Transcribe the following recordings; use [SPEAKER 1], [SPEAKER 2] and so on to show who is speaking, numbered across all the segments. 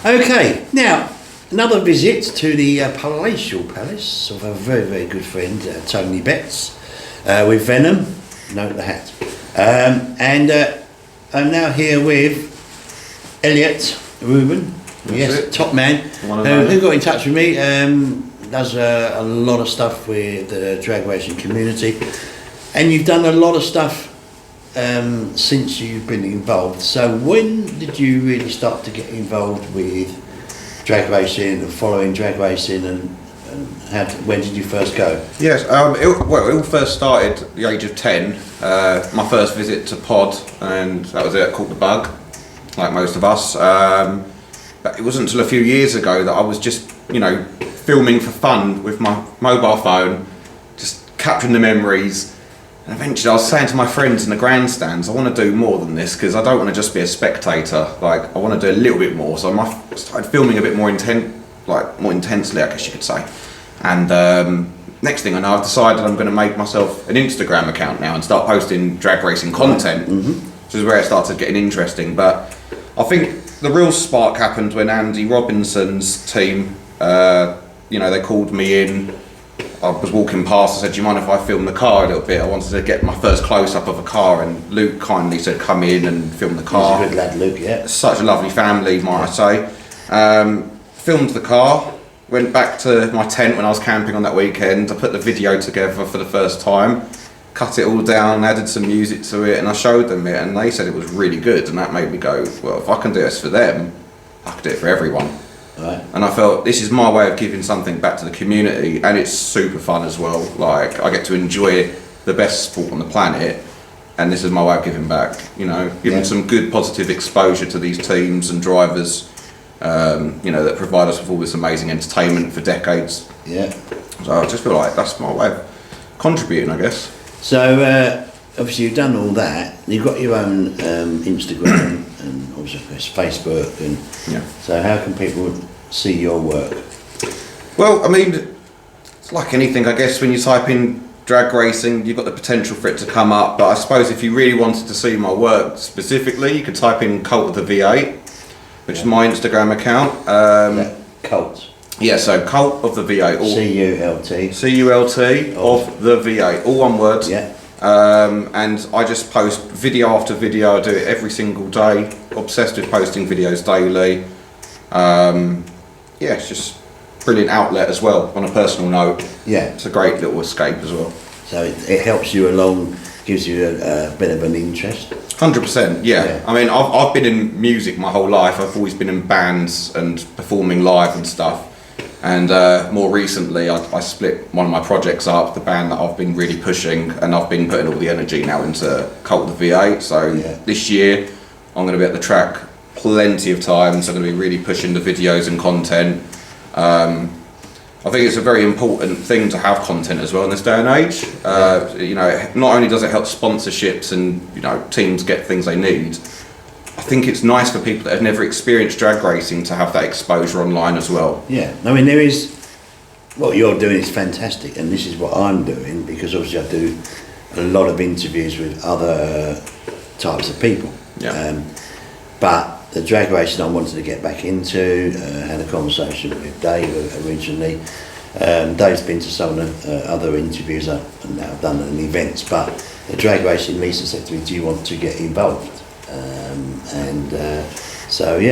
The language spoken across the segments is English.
[SPEAKER 1] Okay, now another visit to the palatial palace of a very, very good friend, Tony Betts, with Venom, note the hat. And I'm now here with Eliot Ruben, top man, who got in touch with me, does a lot of stuff with the drag racing community, and you've done a lot of stuff since you've been involved. So when did you really start to get involved with drag racing and following drag racing, and when did you first go?
[SPEAKER 2] Yes, it all first started at the age of 10. My first visit to Pod, and that was it, caught the bug, like most of us. But it wasn't until a few years ago that I was just, filming for fun with my mobile phone, just capturing the memories. And eventually I was saying to my friends in the grandstands, I want to do more than this, because I don't want to just be a spectator. Like, I want to do a little bit more. So I started filming a bit more more intensely, I guess you could say. And next thing I know, I've decided I'm going to make myself an Instagram account now and start posting drag racing content, which is where it started getting interesting. But I think the real spark happened when Andy Robinson's team, they called me in. I was walking past, I said, do you mind if I film the car a little bit? I wanted to get my first close-up of a car, and Luke kindly said, come in and film the car.
[SPEAKER 1] He's a good lad, Luke, yeah.
[SPEAKER 2] Such a lovely family, might I say. Filmed the car, went back to my tent when I was camping on that weekend. I put the video together for the first time, cut it all down, added some music to it, and I showed them it, and they said it was really good, and that made me go, well, if I can do this for them, I can do it for everyone.
[SPEAKER 1] Right.
[SPEAKER 2] And I felt this is my way of giving something back to the community, and it's super fun as well. Like, I get to enjoy the best sport on the planet, and this is my way of giving back, giving some good positive exposure to these teams and drivers, that provide us with all this amazing entertainment for decades.
[SPEAKER 1] Yeah.
[SPEAKER 2] So I just feel like that's my way of contributing, I guess.
[SPEAKER 1] So obviously you've done all that. You've got your own Instagram and obviously Facebook, and so how can people see your work?
[SPEAKER 2] Well, I mean, it's like anything, I guess. When you type in drag racing, you've got the potential for it to come up. But I suppose if you really wanted to see my work specifically, you could type in Cult of the V8, which is my Instagram account.
[SPEAKER 1] Cult.
[SPEAKER 2] Yeah, so Cult of the V8.
[SPEAKER 1] C-U-L-T.
[SPEAKER 2] C-U-L-T of the V8, all one word.
[SPEAKER 1] Yeah.
[SPEAKER 2] And I just post video after video. I do it every single day. Obsessed with posting videos daily. It's just brilliant outlet as well, on a personal note.
[SPEAKER 1] Yeah.
[SPEAKER 2] It's a great little escape as well.
[SPEAKER 1] So it helps you along, gives you a bit of an interest.
[SPEAKER 2] 100%, yeah. I mean, I've been in music my whole life. I've always been in bands and performing live and stuff. And more recently, I split one of my projects up, the band that I've been really pushing, and I've been putting all the energy now into Cult of the V8. So this year, I'm going to be at the track plenty of times. I'm going to be really pushing the videos and content. I think it's a very important thing to have content as well in this day and age. Not only does it help sponsorships and teams get things they need, I think it's nice for people that have never experienced drag racing to have that exposure online as well.
[SPEAKER 1] Yeah, I mean, there is, what you're doing is fantastic, and this is what I'm doing, because obviously I do a lot of interviews with other types of people.
[SPEAKER 2] Yeah.
[SPEAKER 1] But the drag racing I wanted to get back into, had a conversation with Dave originally. Dave's been to some of the other interviews and now I've done at events, but the drag racing, Lisa said to me, do you want to get involved? So we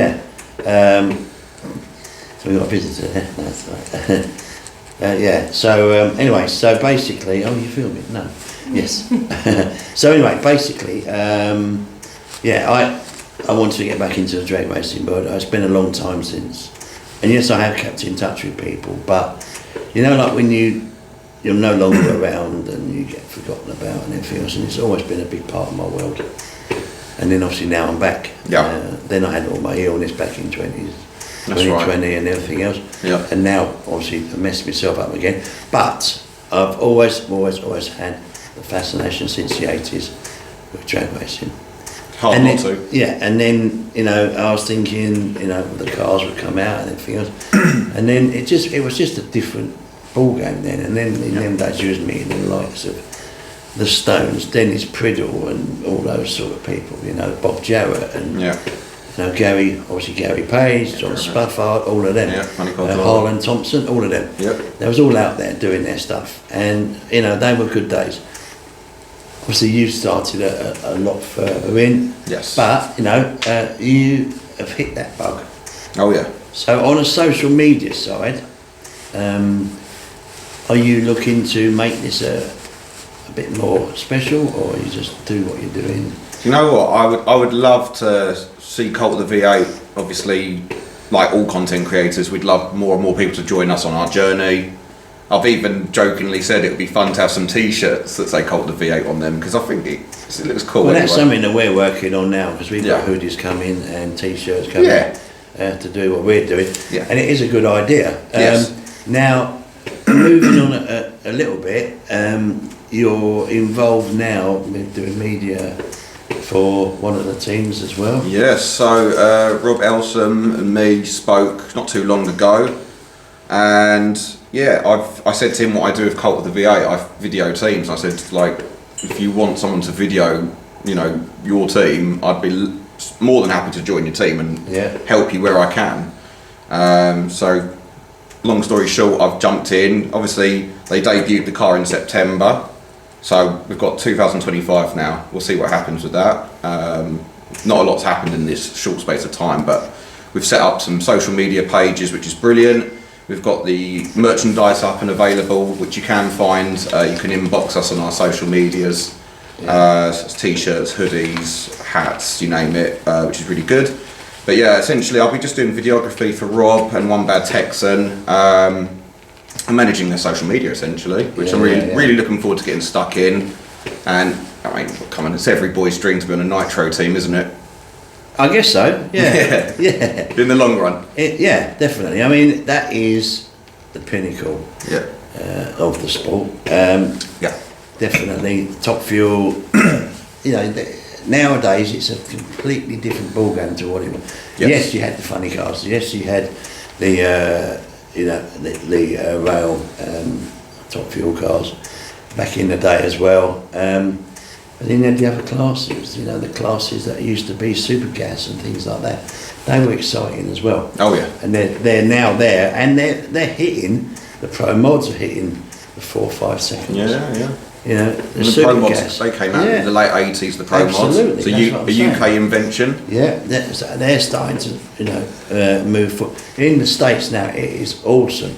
[SPEAKER 1] got a visitor there. That's right. So anyway, so basically, oh, you filming? No. Yes. So anyway, basically, I wanted to get back into the drag racing, but it's been a long time since. And yes, I have kept in touch with people, but like when you're no longer around and you get forgotten about and everything else, and it's always been a big part of my world. And then obviously now I'm back.
[SPEAKER 2] Yeah.
[SPEAKER 1] Then I had all my illness back in 2020
[SPEAKER 2] right.
[SPEAKER 1] and everything else.
[SPEAKER 2] Yeah.
[SPEAKER 1] And now obviously I messed myself up again. But I've always had the fascination since the 80s with drag racing.
[SPEAKER 2] Hard not to.
[SPEAKER 1] Yeah, and then I was thinking, the cars would come out and everything else, and then it was just a different ball game then. And then in them days, you was meeting the likes of the Stones, Dennis Priddle, and all those sort of people, Bob Jarrett, and Gary Page, John Spafford, all of them, Harlan Thompson, all of them.
[SPEAKER 2] Yep.
[SPEAKER 1] They was all out there doing their stuff, and they were good days. Obviously, you started a lot further in,
[SPEAKER 2] yes,
[SPEAKER 1] but you have hit that bug.
[SPEAKER 2] Oh yeah.
[SPEAKER 1] So on a social media side, are you looking to make this a bit more special, or you just do what you're doing?
[SPEAKER 2] You know what? I would love to see Cult of the V8. Obviously, like all content creators, we'd love more and more people to join us on our journey. I've even jokingly said it would be fun to have some T-shirts that say Cult of the V8 on them, because I think it looks cool.
[SPEAKER 1] Well, that's something that we're working on now, because we've got hoodies coming and T-shirts coming to do what we're doing, and it is a good idea.
[SPEAKER 2] Yes.
[SPEAKER 1] Now, moving on a little bit, you're involved now with doing media for one of the teams as well.
[SPEAKER 2] Yes, so Rob Elsom and me spoke not too long ago, and I said to him what I do with Cult of the V8. I video teams. I said, like, if you want someone to video, your team, I'd be more than happy to join your team and help you where I can. So, long story short, I've jumped in. Obviously, they debuted the car in September. So we've got 2025 now. We'll see what happens with that. Not a lot's happened in this short space of time, but we've set up some social media pages, which is brilliant. We've got the merchandise up and available, which you can find. You can inbox us on our social medias. T-shirts, hoodies, hats, you name it, which is really good. But yeah, essentially I'll be just doing videography for Rob and One Bad Texan. I'm managing their social media essentially, which I'm really looking forward to getting stuck in. And I mean, come on, it's every boy's dream to be on a nitro team, isn't it?
[SPEAKER 1] I guess so. Yeah. Yeah.
[SPEAKER 2] In the long run.
[SPEAKER 1] Yeah, definitely. I mean, that is the pinnacle of the sport. Definitely top fuel. Nowadays it's a completely different ballgame to what it was. Yes, you had the funny cars. Yes, you had the rail top fuel cars back in the day as well. But then you had the other classes, the classes that used to be super gas and things like that. They were exciting as well.
[SPEAKER 2] Oh yeah.
[SPEAKER 1] And they're now there, and they're hitting, the pro mods are hitting the 4-5 seconds.
[SPEAKER 2] Yeah.
[SPEAKER 1] The
[SPEAKER 2] pro mods,
[SPEAKER 1] gas.
[SPEAKER 2] they came out in the late 80s, the pro mods. It's a UK invention.
[SPEAKER 1] Yeah, they're starting to move forward. In the States now, it is awesome.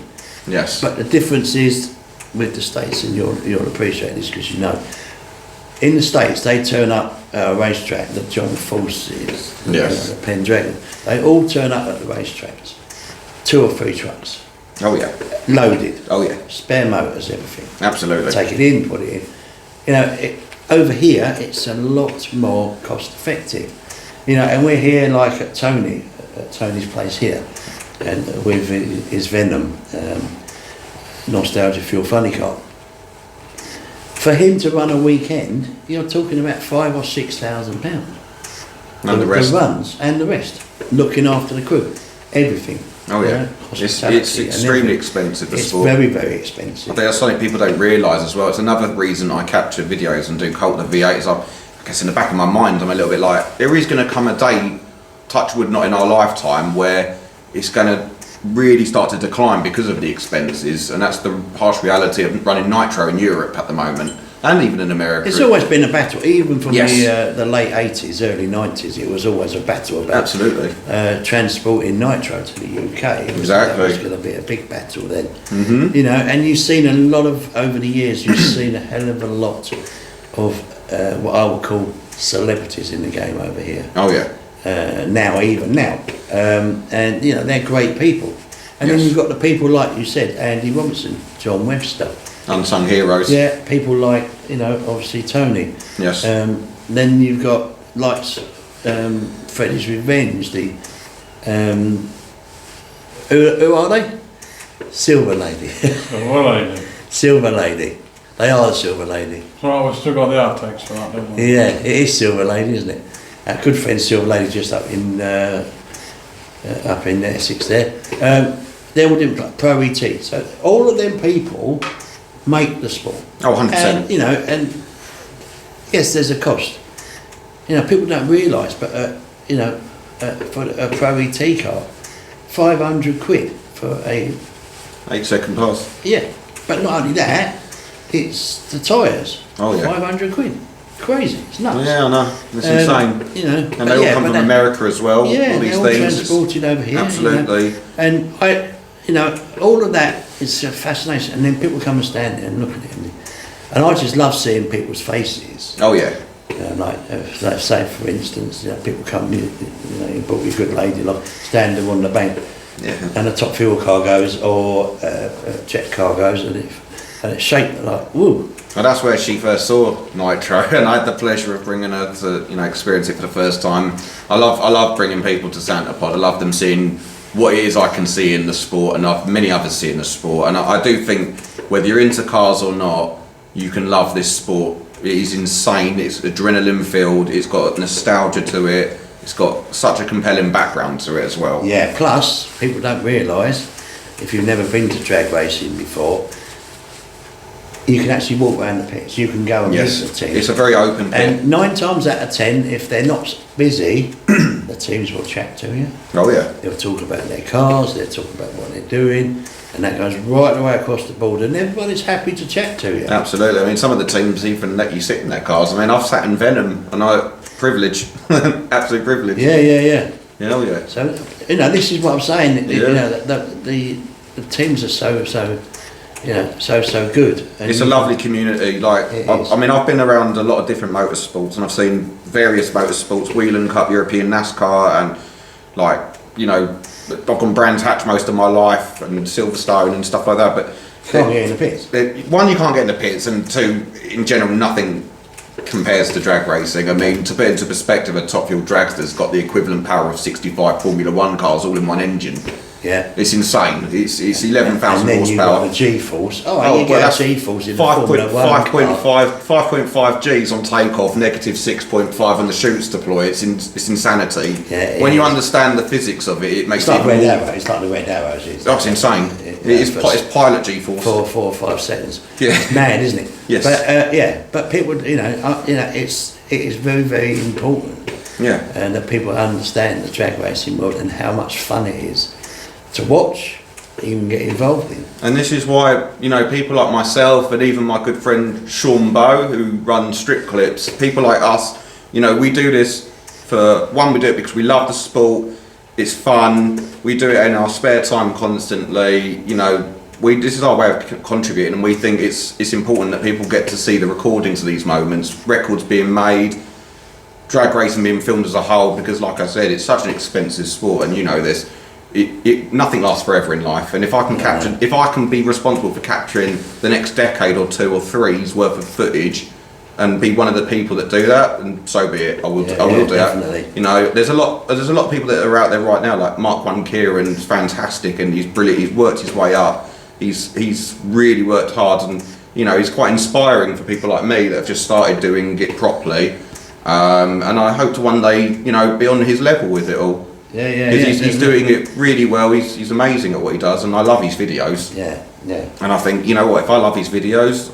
[SPEAKER 2] Yes.
[SPEAKER 1] But the difference is with the States, and you'll appreciate this because in the States they turn up at a racetrack, the John Forces, the Pendragon, they all turn up at the racetracks, 2 or 3 trucks.
[SPEAKER 2] Oh yeah.
[SPEAKER 1] Loaded.
[SPEAKER 2] Oh yeah.
[SPEAKER 1] Spare motors, everything.
[SPEAKER 2] Absolutely.
[SPEAKER 1] Take it in, put it in. Over here it's a lot more cost effective. And we're here like at Tony's place here, and with his Venom Nostalgia Fuel Funny Car. For him to run a weekend, you're talking about £5,000 or £6,000.
[SPEAKER 2] And the rest.
[SPEAKER 1] The runs and the rest. Looking after the crew. Everything.
[SPEAKER 2] Oh yeah. It's extremely expensive, the sport.
[SPEAKER 1] It's very, very expensive.
[SPEAKER 2] I think that's something people don't realise as well. It's another reason I capture videos and do Cult of the V8 is I guess in the back of my mind I'm a little bit like, there is going to come a day, touch wood not in our lifetime, where it's going to really start to decline because of the expenses, and that's the harsh reality of running nitro in Europe at the moment, and even in America.
[SPEAKER 1] It's always been a battle, even from the late 80s, early 90s. It was always a battle about transporting nitro to the UK. That was going to be a big battle then. Mm-hmm. And you've seen a lot of, over the years, you've seen a hell of a lot of what I would call celebrities in the game over here.
[SPEAKER 2] Oh yeah.
[SPEAKER 1] Now, and they're great people. And then you've got the people like you said, Andy Robinson, John Webster,
[SPEAKER 2] unsung heroes.
[SPEAKER 1] Yeah, people like obviously Tony.
[SPEAKER 2] Yes.
[SPEAKER 1] Then you've got like Freddy's Revenge. The who are they? Silver Lady.
[SPEAKER 3] Silver Lady.
[SPEAKER 1] Silver Lady. They are the Silver Lady.
[SPEAKER 3] Well, we've still got the outtakes for that, don't we?
[SPEAKER 1] Yeah, it is Silver Lady, isn't it? Our good friend Silver Lady just up in Essex there. They're all doing like Pro ET. So all of them people make the sport.
[SPEAKER 2] Oh, 100%.
[SPEAKER 1] And, and yes, there's a cost. People don't realise, but for a Pro ET car, 500 quid for a
[SPEAKER 2] 8-second pass.
[SPEAKER 1] yeah. But not only that, it's the tyres.
[SPEAKER 2] Oh, yeah.
[SPEAKER 1] 500 quid. Crazy. It's nuts.
[SPEAKER 2] Yeah, I know. It's insane.
[SPEAKER 1] You know,
[SPEAKER 2] And they all come from America as well.
[SPEAKER 1] Yeah,
[SPEAKER 2] all these
[SPEAKER 1] they're all
[SPEAKER 2] things.
[SPEAKER 1] transported over here.
[SPEAKER 2] Absolutely.
[SPEAKER 1] You know? And all of that is fascination. And then people come and stand there and look at it. And I just love seeing people's faces.
[SPEAKER 2] Oh yeah.
[SPEAKER 1] Like say for instance, people come, you bought you a good lady, like stand them on the bank, and a top fuel car goes or a jet car goes, and it's shaped like woo.
[SPEAKER 2] And that's where she first saw Nitro, and I had the pleasure of bringing her to experience it for the first time. I love bringing people to Santa Pod. I love them seeing what it is I can see in the sport, and many others see in the sport. And I do think whether you're into cars or not, you can love this sport. It is insane. It's adrenaline filled. It's got nostalgia to it. It's got such a compelling background to it as well.
[SPEAKER 1] Yeah. Plus, people don't realise, if you've never been to drag racing before, you can actually walk around the pits. You can go and meet the team.
[SPEAKER 2] It's a very open pit.
[SPEAKER 1] And 9 times out of 10, if they're not busy, the teams will chat to you.
[SPEAKER 2] Oh yeah.
[SPEAKER 1] They'll talk about their cars. They'll talk about what they're doing. And that goes right the way across the board, and everybody's happy to chat to you.
[SPEAKER 2] Absolutely. I mean, some of the teams even let you sit in their cars. I mean, I've sat in Venom, and privilege, absolute privilege.
[SPEAKER 1] Yeah.
[SPEAKER 2] Yeah, oh yeah.
[SPEAKER 1] So this is what I'm saying. The teams are so good. And
[SPEAKER 2] It's a lovely community. I mean, I've been around a lot of different motorsports, and I've seen various motorsports, Whelan Cup, European NASCAR, and I've gone Brands Hatch most of my life and Silverstone and stuff like that, but
[SPEAKER 1] can't get in the pits.
[SPEAKER 2] One, you can't get in the pits, and two, in general, nothing compares to drag racing. I mean, to put into perspective, a Top Fuel dragster's got the equivalent power of 65 Formula 1 cars all in one engine.
[SPEAKER 1] Yeah.
[SPEAKER 2] It's insane. It's 11,000 horsepower.
[SPEAKER 1] And then you've got the G-force. You get a G-force in the Formula 1
[SPEAKER 2] 5.5 Gs on takeoff, negative 6.5 on the chutes deploy. It's insanity.
[SPEAKER 1] Yeah,
[SPEAKER 2] when you understand the physics of it, it makes
[SPEAKER 1] it's like
[SPEAKER 2] it
[SPEAKER 1] Red Arrow. It's like the Red Arrows.
[SPEAKER 2] It's insane. It's pilot G-force.
[SPEAKER 1] 4 or 5 seconds.
[SPEAKER 2] Yeah.
[SPEAKER 1] It's mad, isn't it?
[SPEAKER 2] Yes.
[SPEAKER 1] But people, it is very, very important.
[SPEAKER 2] Yeah.
[SPEAKER 1] And that people understand the drag racing world and how much fun it is to watch, even get involved in.
[SPEAKER 2] And this is why, people like myself and even my good friend Sean Bow, who runs Strip Clips, people like us, we do this we do it because we love the sport, it's fun, we do it in our spare time constantly, this is our way of contributing, and we think it's important that people get to see the recordings of these moments, records being made, drag racing being filmed as a whole, because like I said, it's such an expensive sport, and this. Nothing lasts forever in life, and if I can be responsible for capturing the next decade or 2 or 3's worth of footage, and be one of the people that do that, and so be it. I will do
[SPEAKER 1] definitely.
[SPEAKER 2] that. There's a lot of people that are out there right now, like Mark One Kieran's fantastic, and he's brilliant. He's worked his way up. He's really worked hard, and he's quite inspiring for people like me that have just started doing it properly. And I hope to one day, be on his level with it all.
[SPEAKER 1] Yeah.
[SPEAKER 2] He's doing it really well. He's amazing at what he does, and I love his videos.
[SPEAKER 1] Yeah.
[SPEAKER 2] And I think, what, if I love his videos,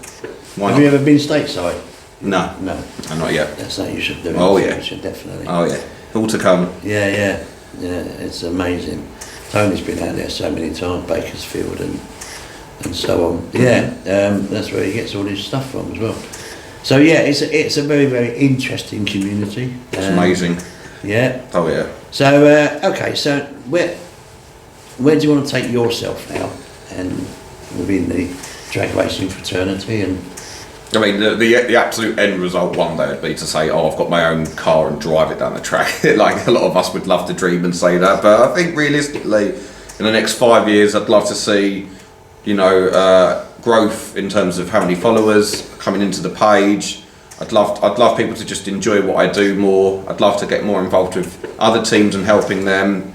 [SPEAKER 2] why
[SPEAKER 1] Have
[SPEAKER 2] not?
[SPEAKER 1] you ever been stateside?
[SPEAKER 2] No, not yet.
[SPEAKER 1] That's something you should do.
[SPEAKER 2] Oh yeah,
[SPEAKER 1] you should definitely.
[SPEAKER 2] Oh yeah, all to come.
[SPEAKER 1] Yeah. It's amazing. Tony's been out there so many times, Bakersfield and so on. Yeah, that's where he gets all his stuff from as well. So yeah, it's a very, very interesting community.
[SPEAKER 2] It's amazing.
[SPEAKER 1] Yeah.
[SPEAKER 2] Oh yeah.
[SPEAKER 1] So okay, so where do you want to take yourself now, and within the drag racing fraternity? And
[SPEAKER 2] I mean, the absolute end result one day would be to say, I've got my own car and drive it down the track. Like a lot of us would love to dream and say that, but I think realistically, in the next 5 years, I'd love to see, growth in terms of how many followers coming into the page. I'd love people to just enjoy what I do more. I'd love to get more involved with other teams and helping them.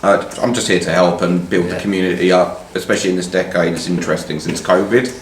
[SPEAKER 2] I'm just here to help and build the community up, especially in this decade. It's interesting since COVID.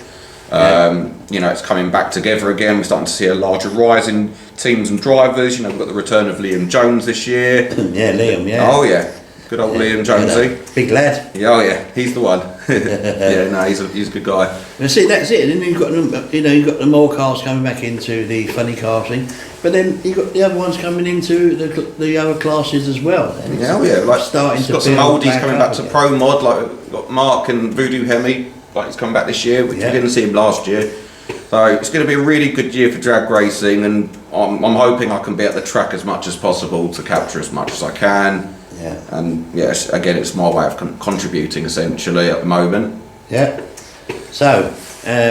[SPEAKER 2] It's coming back together again. We're starting to see a larger rise in teams and drivers. We've got the return of Liam Jones this year.
[SPEAKER 1] yeah, Liam. Yeah.
[SPEAKER 2] Oh yeah. Good old Liam Jonesy.
[SPEAKER 1] Big lad.
[SPEAKER 2] Yeah, oh yeah, he's the one. Yeah, no, he's a good guy.
[SPEAKER 1] That's it. That's it. And then you've got them, you've got the more cars coming back into the funny car thing, but then you've got the other ones coming into the other classes as well. And
[SPEAKER 2] Yeah, oh yeah, like
[SPEAKER 1] starting
[SPEAKER 2] got
[SPEAKER 1] to
[SPEAKER 2] some
[SPEAKER 1] build
[SPEAKER 2] oldies coming back to
[SPEAKER 1] again.
[SPEAKER 2] pro mod, like we've got Mark and Voodoo Hemi, like he's come back this year, which we didn't see him last year. So it's going to be a really good year for drag racing, and I'm hoping I can be at the track as much as possible to capture as much as I can.
[SPEAKER 1] Yeah.
[SPEAKER 2] And yes, again, it's my way of contributing essentially at the moment.
[SPEAKER 1] Yeah. So,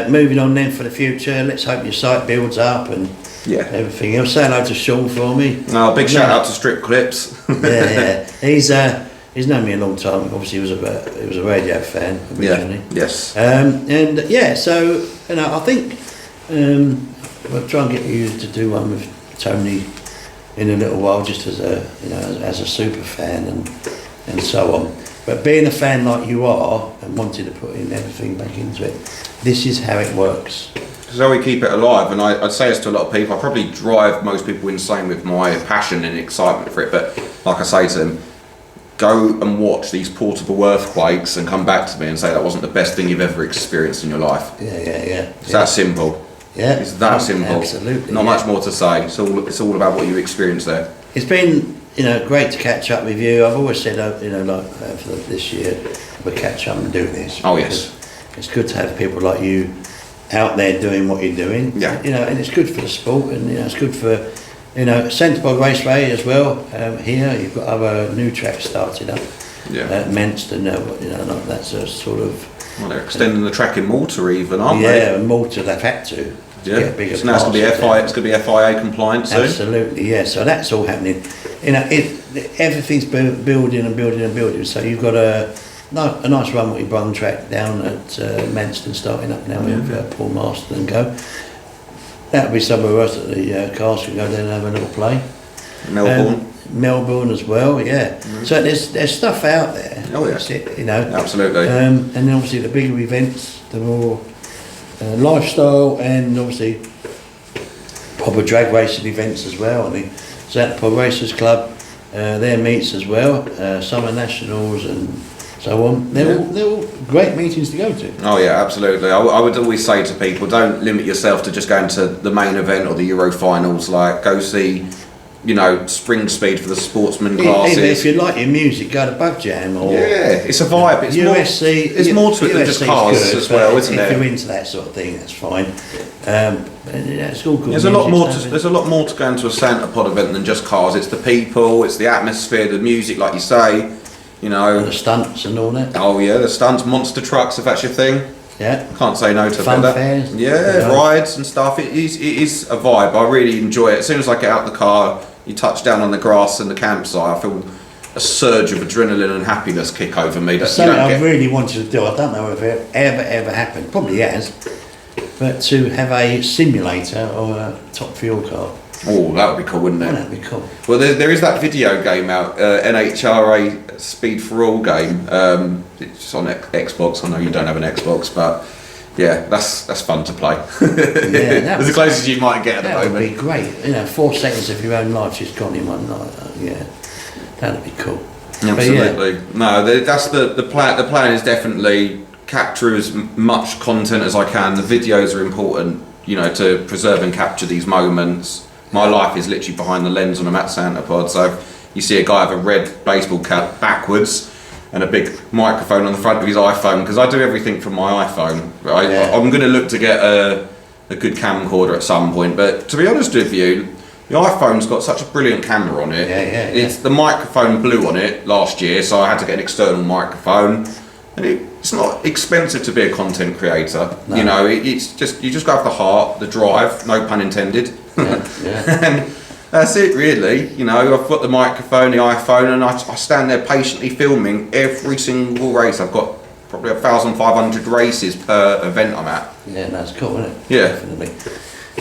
[SPEAKER 1] moving on then for the future, let's hope your site builds up and everything else. Say hello to Sean for me.
[SPEAKER 2] No, big shout out to Strip Clips.
[SPEAKER 1] Yeah. He's known me a long time. Obviously, he was a radio fan originally.
[SPEAKER 2] Yeah. Yes.
[SPEAKER 1] And yeah, so I think we'll try and get you to do one with Tony in a little while, just as a super fan and so on. But being a fan like you are and wanting to put in everything back into it, this is how it works.
[SPEAKER 2] This is how we keep it alive, and I'd say this to a lot of people. I probably drive most people insane with my passion and excitement for it, but like I say to them, go and watch these portable earthquakes and come back to me and say that wasn't the best thing you've ever experienced in your life.
[SPEAKER 1] Yeah.
[SPEAKER 2] It's that simple.
[SPEAKER 1] Yeah.
[SPEAKER 2] It's that simple.
[SPEAKER 1] Absolutely.
[SPEAKER 2] Not much more to say. It's all about what you experience there.
[SPEAKER 1] It's been great to catch up with you. I've always said for this year we'll catch up and do this.
[SPEAKER 2] Oh yes.
[SPEAKER 1] It's good to have people like you out there doing what you're doing.
[SPEAKER 2] Yeah.
[SPEAKER 1] And it's good for the sport, and it's good for Centrepod Raceway as well. Here you've got other new tracks started up.
[SPEAKER 2] Yeah.
[SPEAKER 1] Menston, that's a sort of.
[SPEAKER 2] Well, they're extending the track in Malta even, aren't they?
[SPEAKER 1] Yeah, and Malta they've had to.
[SPEAKER 2] Yeah.
[SPEAKER 1] Get bigger
[SPEAKER 2] So now it's going to be
[SPEAKER 1] classes
[SPEAKER 2] It's going to be FIA compliant soon.
[SPEAKER 1] Absolutely, yeah. So that's all happening. Everything's building. So you've got a nice runway brung track down at Manston starting up now with Paul Marston and go. That'll be somewhere else that the cars can go there and have a little play. Melbourne as well, yeah. So there's stuff out there.
[SPEAKER 2] Oh yeah.
[SPEAKER 1] That's it,
[SPEAKER 2] Absolutely.
[SPEAKER 1] And then obviously the bigger events, the more lifestyle, and obviously proper drag racing events as well. I mean, Centrepod Racers Club, their meets as well, Summer Nationals and so on. They're all great meetings to go to.
[SPEAKER 2] Oh yeah, absolutely. I would always say to people, don't limit yourself to just going to the main event or the Euro finals. Like, go see, Spring Speed for the sportsman classes.
[SPEAKER 1] Even if you like your music, go to Bug Jam or
[SPEAKER 2] it's a vibe. It's
[SPEAKER 1] USC.
[SPEAKER 2] It's more to it than just cars
[SPEAKER 1] good,
[SPEAKER 2] as well, isn't
[SPEAKER 1] if
[SPEAKER 2] it?
[SPEAKER 1] you're into that sort of thing, that's fine. It's all good.
[SPEAKER 2] There's a lot more to going to a Centrepod event than just cars. It's the people, it's the atmosphere, the music, like you say.
[SPEAKER 1] And the stunts and all that.
[SPEAKER 2] Oh yeah, the stunts, monster trucks, if that's your thing.
[SPEAKER 1] Yeah.
[SPEAKER 2] Can't say no to
[SPEAKER 1] Fun
[SPEAKER 2] that.
[SPEAKER 1] fairs.
[SPEAKER 2] Yeah, rides and stuff. It is a vibe. I really enjoy it. As soon as I get out the car, you touch down on the grass and the campsite, I feel a surge of adrenaline and happiness kick over me. That
[SPEAKER 1] Something I really wanted to do, I don't know if it ever happened, probably has, but to have a simulator or a top fuel car.
[SPEAKER 2] Oh, that would be cool, wouldn't it?
[SPEAKER 1] That'd be cool.
[SPEAKER 2] Well, there is that video game out, NHRA Speed for All game. It's on Xbox. I know you don't have an Xbox, but yeah, that's fun to play. It's the closest you might get at the moment.
[SPEAKER 1] That would be great. 4 seconds of your own life just gone in one night. Yeah, that'd be cool.
[SPEAKER 2] Absolutely. No, that's the plan. The plan is definitely capture as much content as I can. The videos are important, to preserve and capture these moments. My life is literally behind the lens when I'm at Centrepod. So you see a guy with a red baseball cap backwards and a big microphone on the front of his iPhone, because I do everything from my iPhone. Right? Yeah. I'm going to look to get a good camcorder at some point. But to be honest with you, the iPhone's got such a brilliant camera on it. It's the microphone blew on it last year, so I had to get an external microphone. And it's not expensive to be a content creator. No. It's just you just go have the heart, the drive, no pun intended. And that's it really. I've got the microphone, the iPhone, and I stand there patiently filming every single race. I've got probably 1,500 races per event I'm at. Yeah,
[SPEAKER 1] that's cool, isn't it?
[SPEAKER 2] Yeah.
[SPEAKER 1] Definitely.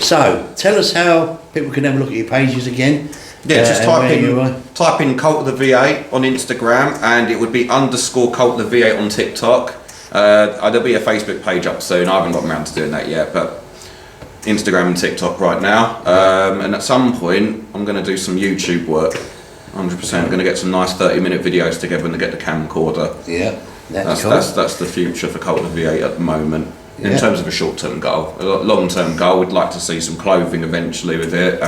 [SPEAKER 1] So, tell us how people can have a look at your pages again.
[SPEAKER 2] Yeah, just type in Cult of the V8 on Instagram, and it would be _Cult of the V8 on TikTok. There'll be a Facebook page up soon. I haven't gotten around to doing that yet, but Instagram and TikTok right now. And at some point, I'm going to do some YouTube work. 100%. Going to get some nice 30-minute videos together and get the camcorder.
[SPEAKER 1] Yeah, that's cool.
[SPEAKER 2] That's the future for Cult of the 8 at the moment. In
[SPEAKER 1] Yeah.
[SPEAKER 2] terms of a short-term goal, a long-term goal, we'd like to see some clothing eventually with it,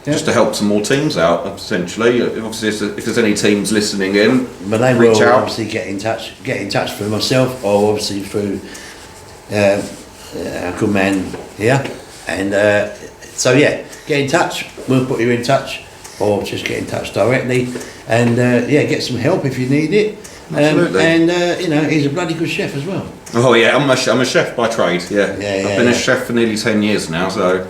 [SPEAKER 2] just to help some more teams out. Essentially, obviously, if there's any teams listening in,
[SPEAKER 1] But they
[SPEAKER 2] reach
[SPEAKER 1] will
[SPEAKER 2] out.
[SPEAKER 1] obviously get in touch through myself, or obviously through our good man here. And so yeah, get in touch. We'll put you in touch, or just get in touch directly. And yeah, get some help if you need it.
[SPEAKER 2] Absolutely.
[SPEAKER 1] And you know, he's a bloody good chef as well.
[SPEAKER 2] Oh yeah, I'm a chef by trade. Yeah,
[SPEAKER 1] Yeah,
[SPEAKER 2] I've been
[SPEAKER 1] yeah.
[SPEAKER 2] a chef for nearly 10 years now, so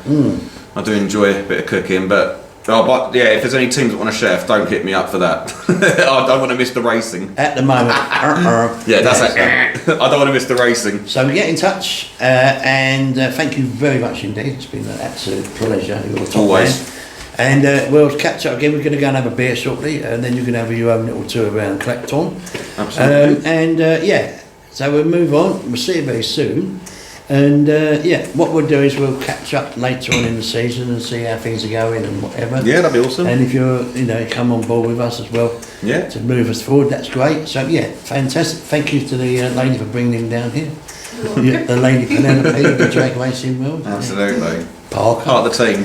[SPEAKER 2] I do enjoy a bit of cooking. But yeah, if there's any teams that want a chef, don't hit me up for that. I don't want to miss the racing.
[SPEAKER 1] At the moment,
[SPEAKER 2] Yeah, that's it. I don't want to miss the racing.
[SPEAKER 1] So get in touch, and thank you very much indeed. It's been an absolute pleasure. You're the top
[SPEAKER 2] Always.
[SPEAKER 1] man. And we'll catch up again. We're going to go and have a beer shortly, and then you can have your own little tour around Clacton.
[SPEAKER 2] Absolutely.
[SPEAKER 1] And yeah, so we'll move on. We'll see you very soon. And yeah, what we'll do is we'll catch up later on in the season and see how things are going and whatever.
[SPEAKER 2] Yeah, that'd be awesome.
[SPEAKER 1] And if you're, you know, come on board with us as well,
[SPEAKER 2] Yeah.
[SPEAKER 1] to move us forward, that's great. So yeah, fantastic. Thank you to the lady for bringing him down here. Yeah, the lady Penelope of the drag racing world.
[SPEAKER 2] Absolutely.
[SPEAKER 1] Parker.
[SPEAKER 2] Part of the team.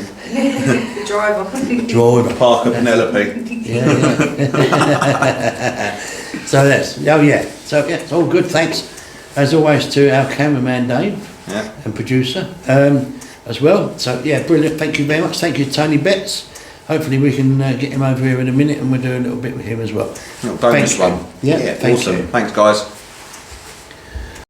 [SPEAKER 1] Driver.
[SPEAKER 2] Parker Penelope.
[SPEAKER 1] Yeah, yeah. So that's, oh yeah. So yeah, it's all good. Thanks, as always, to our cameraman Dave.
[SPEAKER 2] Yeah.
[SPEAKER 1] And producer as well. So yeah, brilliant. Thank you very much. Thank you, Tony Betts. Hopefully we can get him over here in a minute, and we'll do a little bit with him as well.
[SPEAKER 2] Don't miss one.
[SPEAKER 1] Yeah, thank
[SPEAKER 2] Awesome.
[SPEAKER 1] you.
[SPEAKER 2] Thanks, guys.